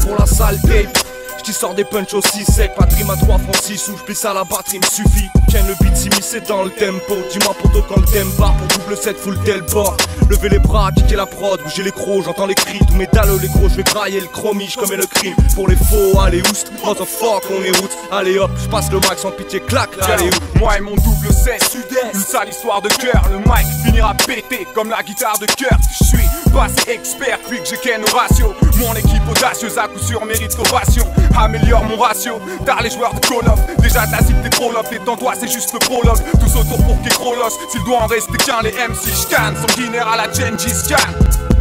Pour la sale tape, j't'y sors des punchs aussi secs. Pas de rime à 3 francs 6 ou j'pisse à la batterie me suffit. Tiens le beat s'immiscer dans le tempo. Dis-moi poto quand le thème part. Pour double 7 full tel bord. Levez les bras, kicker la prod, bouger les crocs, j'entends les cris. Tous mes dalles, les gros, j'vais grailler le chromie, j'commets le crime. Pour les faux, allez oust, motherfuck on est route. Allez hop, j'passe le mic sans pitié, clac, allez où. Moi et mon double 16 sud-est, une sale histoire de cœur. Le mic finira pété comme la guitare de cœur. Je suis passé expert puis que j'ai ken au ratio. Mon équipe audacieuse à coup sûr mérite ovation. Améliore mon ratio, t'as les joueurs de Call of. Déjà de la cible t'es trop love, détends-toi c'est juste le prologue. Tous autour pour qu'il grolos, s'il doit en rester qu'un, les MC j'canne. Sanguinaire à la Genji Scan.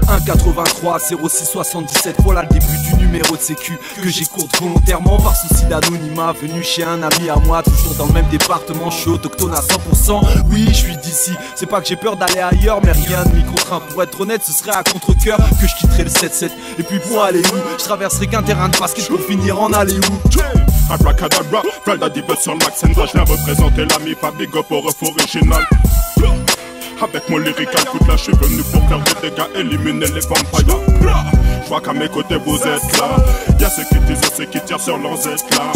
1,83, 06, 77, voilà le début du numéro de sécu que j'écoute volontairement par souci d'anonymat. Venu chez un ami à moi, toujours dans le même département, je suis autochtone à 100%. Oui, je suis d'ici, c'est pas que j'ai peur d'aller ailleurs, mais rien ne m'y contraint. Pour être honnête, ce serait à contre-cœur que je quitterais le 7-7. Et puis pour aller où, je traverserai qu'un terrain de basket pour finir en aller où. Abracadabra, Freda Divet sur le Max Sendra, je viens représenter l'ami Fabig Up au ref original. Avec mon lyrical coup de là, je suis venu pour faire des dégâts, éliminer les vampires. Je vois qu'à mes côtés vous êtes là. Y'a ceux qui disent et ceux qui tirent sur leurs éclats.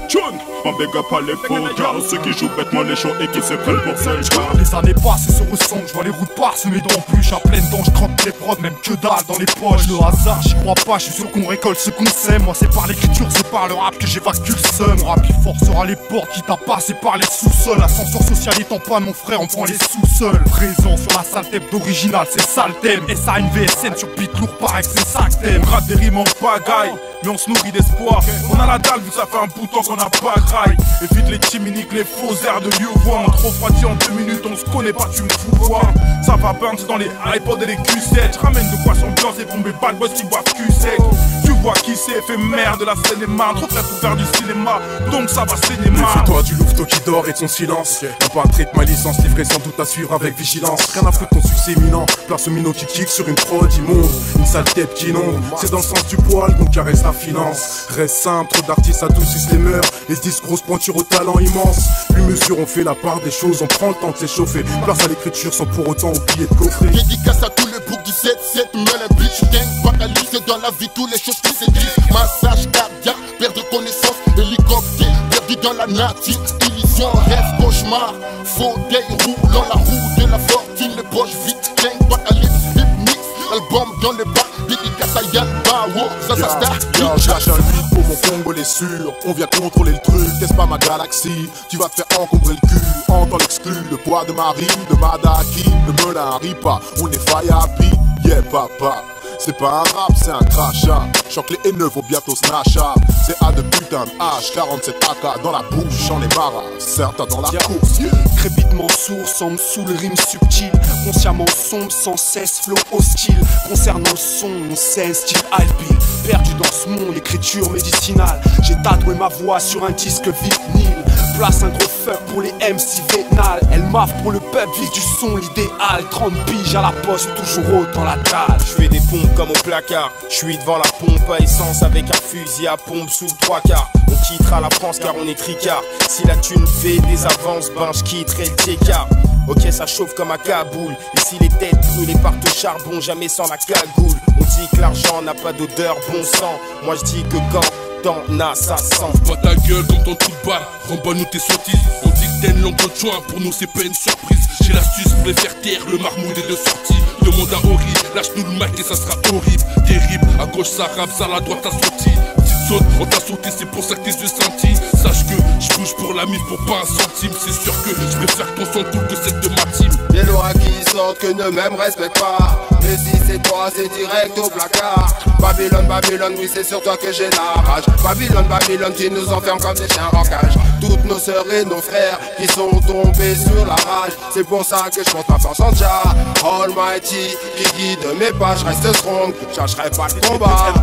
John, on big up à les faux gars, ceux qui jouent bêtement les shows et qui se prennent pour celles gars. Les années passent et se ressemblent, je vois les routes parsemées d'embûches. À pleines dents, je trempe les prods, même que dalle dans les poches. Le hasard, j'y crois pas, je suis sûr qu'on récolte ce qu'on sait. Moi c'est par l'écriture, c'est par le rap que j'évacue le seum. Rap il forcera les portes, qui tapassent, c'est par les sous-sols. L'ascenseur social étant pas mon frère, on prend les sous-sols. Présent sur la salle tape d'original, c'est ça le thème. SANVSN sur beat lourd, pareil que c'est 5 thèmes. On rate des rimes en pagaille, mais on se nourrit d'espoir. On a la dalle vu que ça fait un bout de temps qu'on a pas graille. Évite les chiminiques, les faux airs de lieu voix. On trop refroidi en 2 minutes, on se connaît pas, tu me fous quoi. Ça va bounce dans les iPods et les Q7. J'ramène de quoi s'ambiance et pour mes bad boys qui boivent Q-sec. Tu vois qui c'est éphémère de la scène et marre. Trop prêt pour faire du cinéma, donc ça va saigner marre. Méfie-toi du louveteau qui dort et de son silence. Y'a pas un trait de ma licence, livré sans doute à suivre avec vigilance. Rien à foutre ton succès imminent. Place au minot qui kick sur une prod immonde. Une sale tête qui inonde. C'est dans le sens du poil qu'on caresse la finance. Reste simple, trop d'artistes adoucissent les mœurs. Et se disent grosse pointure au talent immense. Plus mesure, on fait la part des choses, on prend le temps de s'échauffer. Place à l'écriture sans pour autant oublier de coffrer. Dédicace à tous les boucs du 7-7, mais les bitch gang, vocalise dans la vie, tous les choses qui se disent. Massage cardiaque, perte de connaissance, hélicoptère, perdu dans la nature, illusion, rêve, cauchemar, fauteuil roulant la roue de la fortune, les poches vides, gang, vocalise, hip mix, album dans les bas, dédicace à Yann Bao, ça start. Je lâche un 8 pour mon Congolais sûr. On vient contrôler le truc, teste pas ma galaxie. Tu vas te faire encombrer le cul, entends l'exclu. Le poids de ma rime, de ma daki, ne me la rit pas. On est fire happy, yeah papa. C'est pas un rap, c'est un crachat. Choc les haineux vont bientôt snatcha. C'est A de putain de H, 47 AK dans la bouche, j'en ai marre. Certains dans la course. Crépitement sourd, semble sous le rime subtil. Consciemment sombre, sans cesse, flow hostile. Concernant le son, on sait style Alpil. Perdu dans ce monde, écriture médicinale. J'ai tatoué ma voix sur un disque vinyle. Place un gros fuck pour les MC vénales. Elle m'affre pour le peuple, vise du son, l'idéal. 30 piges à la poste, toujours haut dans la dalle. Je fais des pompes comme au placard. Je suis devant la pompe à essence avec un fusil à pompe sous le 3/4. On quittera la France car on est tricard. Si la thune fait des avances, ben je quitterai le T-car. Ok, ça chauffe comme à Kaboul. Et si les têtes brûlées partent au charbon, jamais sans la cagoule. On dit que l'argent n'a pas d'odeur, bon sang. Moi je dis que quand t'en as, ça sent. Pas ta gueule comme ton trou de balle, remballe-nous tes sottises. On dit que t'as une langue de joint, pour nous c'est pas une surprise. J'ai l'astuce pour les faire taire, le marmoud est de sortie. Demande à Ori, lâche-nous le mic et ça sera horrible. Terrible, à gauche ça rappe, ça à la droite t'as sauté. Petite saute, on t'a sauté, c'est pour ça que tes yeux scintillent. Sache que je bouge pour la mif pour pas un centime. C'est sûr que je préfère ton son cool que celle de ma team. Des lois qui sortent que ne même respecte pas. Mais si c'est toi, c'est direct au placard. Babylone, Babylone, oui c'est sur toi que j'ai la rage. Babylone, Babylone, tu nous enfermes comme des chiens en cage. Toutes nos sœurs et nos frères qui sont tombés sur la rage. C'est pour ça que je compte ma force en Jah Almighty qui guide mes pas, je reste strong, je chercherai pas le combat.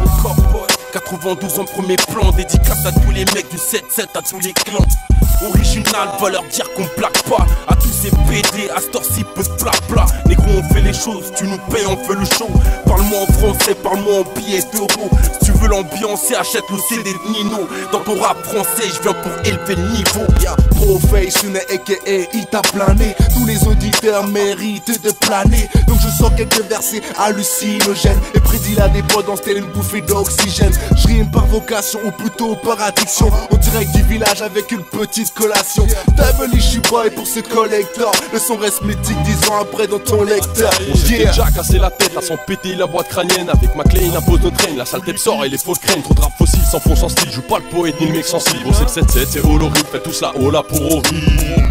92 en premier plan, dédicace à tous les mecs du 7-7, à tous les clans. Original, va leur dire qu'on plaque pas. À tous ces PD, à ce ci peu de blabla. Négro, on fait les choses. Tu nous payes, on fait le show. Parle-moi en français, parle-moi en billets d'euros. Si tu veux l'ambiancer, achète le CD de Nino. Dans ton rap français, je viens pour élever le niveau. Professional aka Ita plané. Tous les auditeurs méritent de planer. Donc je sors quelques versets hallucinogènes et prédis la débordance telle une bouffée d'oxygène. Je rime par vocation ou plutôt par addiction. En direct du village avec une petite collation. Double issue boy pour ce collector. Le son reste mythique 10 ans après dans ton lecteur. On s'était déjà cassé la tête à s'en péter la boîte crânienne. Avec ma clé, il impose notre traîne. La saleté sort et les fausses craignent. Trop de rap fossile s'enfonce en style. Joue pas le poète ni le mec sensible. Au 777 c'est horrible. Fais tout ça hola pour horrible.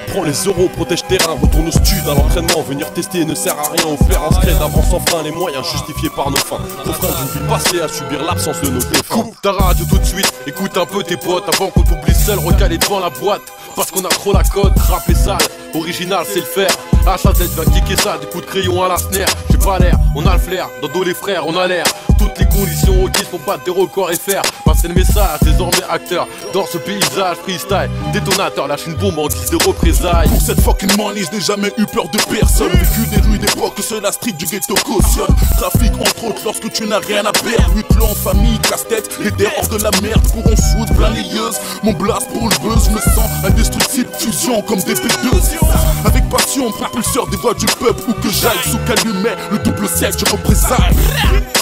Prends les euros, protège terrain, retourne au stud à l'entraînement. Venir tester ne sert à rien, au fer en scred avant sans frein. Les moyens justifiés par nos fins. Refrain d'une vie passée à subir l'absence de nos défunts. Coupe ta radio tout de suite, écoute un peu tes potes avant qu'on t'oublie seul, recalé devant la boîte. Parce qu'on a trop la cote, rap et sale, original c'est le faire. HZ va kicker ça, des coups de crayon à la snare. J'ai pas l'air, on a le flair, dans dos les frères, on a l'air. Toutes les conditions requises pour battre des records et faire passer le message, désormais acteur. Dans ce paysage freestyle, détonateur, lâche une bombe en guise de représailles. Pour cette fucking money, je n'ai jamais eu peur de personne. Vécu des rues d'époque que seule la street du ghetto cautionne. Trafic entre autres lorsque tu n'as rien à perdre. Mutuel en famille, casse-tête, les terres hors de la merde. Pour en foot, plein les yeux. Mon blast pour le buzz, me sens indestructible, fusion comme des P2. Avec passion, propulseur des voix du peuple. Où que j'aille, sous calumet, le double 7, je représente.